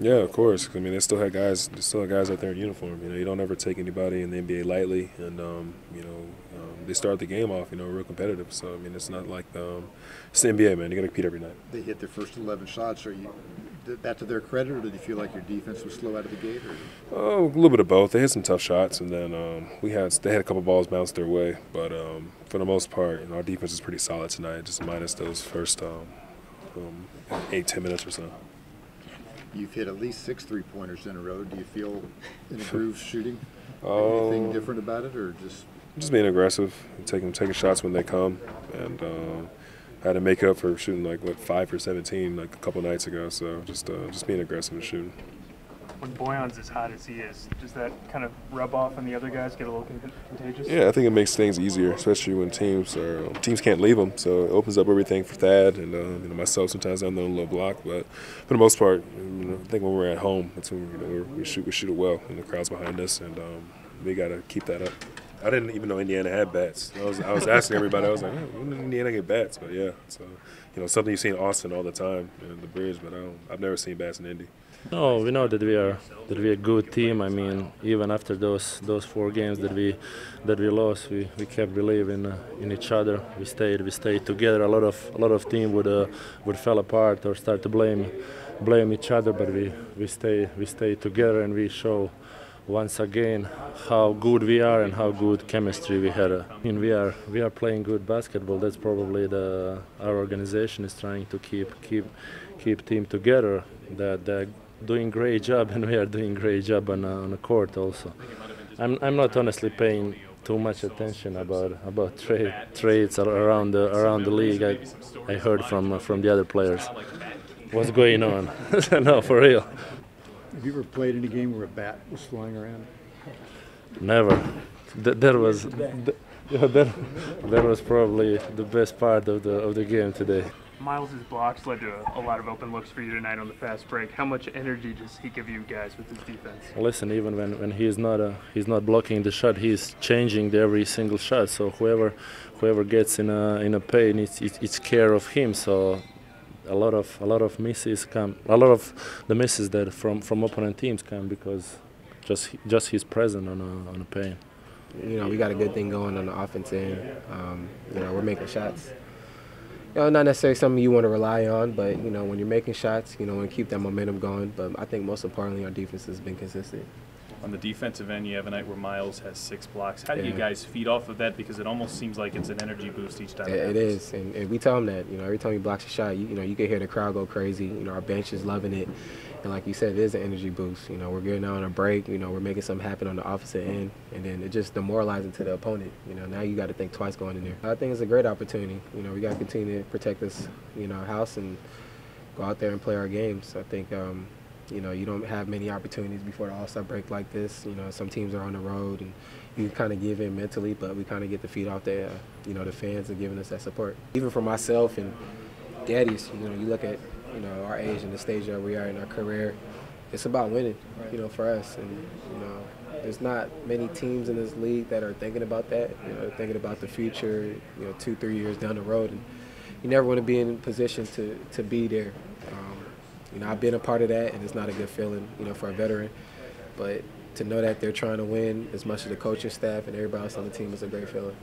Yeah, of course. I mean, they still had guys out there in uniform. You know, you don't ever take anybody in the NBA lightly, and they start the game off, real competitive. So I mean, it's not like it's the NBA, man. You got to compete every night. They hit their first 11 shots. Did that to their credit, or did you feel like your defense was slow out of the gate? Oh, a little bit of both. They hit some tough shots, and then they had a couple balls bounced their way. But for the most part, our defense is pretty solid tonight, just minus those first 8-10 minutes or so. You've hit at least 6 3-pointers in a row. Do you feel in a groove shooting? Anything different about it, or just being aggressive, taking shots when they come, and had to make up for shooting 5 for 17 a couple nights ago. So just being aggressive and shooting. When Bojan's as hot as he is, does that kind of rub off on the other guys, get a little contagious? Yeah, I think it makes things easier, especially when teams can't leave them. So it opens up everything for Thad and myself. Sometimes I'm the little block, but for the most part, I think when we're at home, that's when we shoot it well, and the crowd's behind us, and we got to keep that up. I didn't even know Indiana had bats. I was asking everybody. I was like, when did Indiana get bats? But yeah, so something you see in Austin all the time, the bridge. But I've never seen bats in Indy. No, we know that we are a good team. I mean, even after those 4 games that we lost, we kept believing in each other. We stayed together. A lot of team would fall apart or start to blame each other, but we stay together, and we show once again how good we are and how good chemistry we had. I mean, we are playing good basketball. That's probably our organization is trying to keep team together. They're doing great job, and we are doing great job on the court also. I'm not honestly paying too much attention about trades around the league. I heard from the other players what's going on. No, for real. Have you ever played in a game where a bat was flying around? Never. That was probably the best part of the game today. Myles' blocks led to a lot of open looks for you tonight on the fast break. How much energy does he give you guys with his defense? Listen, even when he's not blocking the shot, he's changing every single shot. So whoever gets in a pain, it's care of him. So a lot of misses come. A lot of the misses that from opponent teams come because just he's present on a pain. We got a good thing going on the offense end. We're making shots. Not necessarily something you want to rely on, but when you're making shots, want to keep that momentum going. But I think most importantly, our defense has been consistent. On the defensive end, you have a night where Myles has 6 blocks. How do you guys feed off of that? Because it almost seems like it's an energy boost each time. It is, and we tell them that. Every time he blocks a shot, you can hear the crowd go crazy. Our bench is loving it, and like you said, it is an energy boost. We're getting out on a break. We're making something happen on the opposite end, and then it just demoralizing to the opponent. Now you got to think twice going in there. I think it's a great opportunity. We got to continue to protect this, our house, and go out there and play our games. I think. You don't have many opportunities before the All-Star break like this. Some teams are on the road, and you kind of give in mentally, but we kind of get the feed off the fans and giving us that support. Even for myself and Daddies, you look at, our age and the stage that we are in our career, it's about winning, for us. And, there's not many teams in this league that are thinking about that, thinking about the future, 2-3 years down the road. And you never want to be in a position to be there. I've been a part of that, and it's not a good feeling, for a veteran. But to know that they're trying to win as much as the coaching staff and everybody else on the team is a great feeling.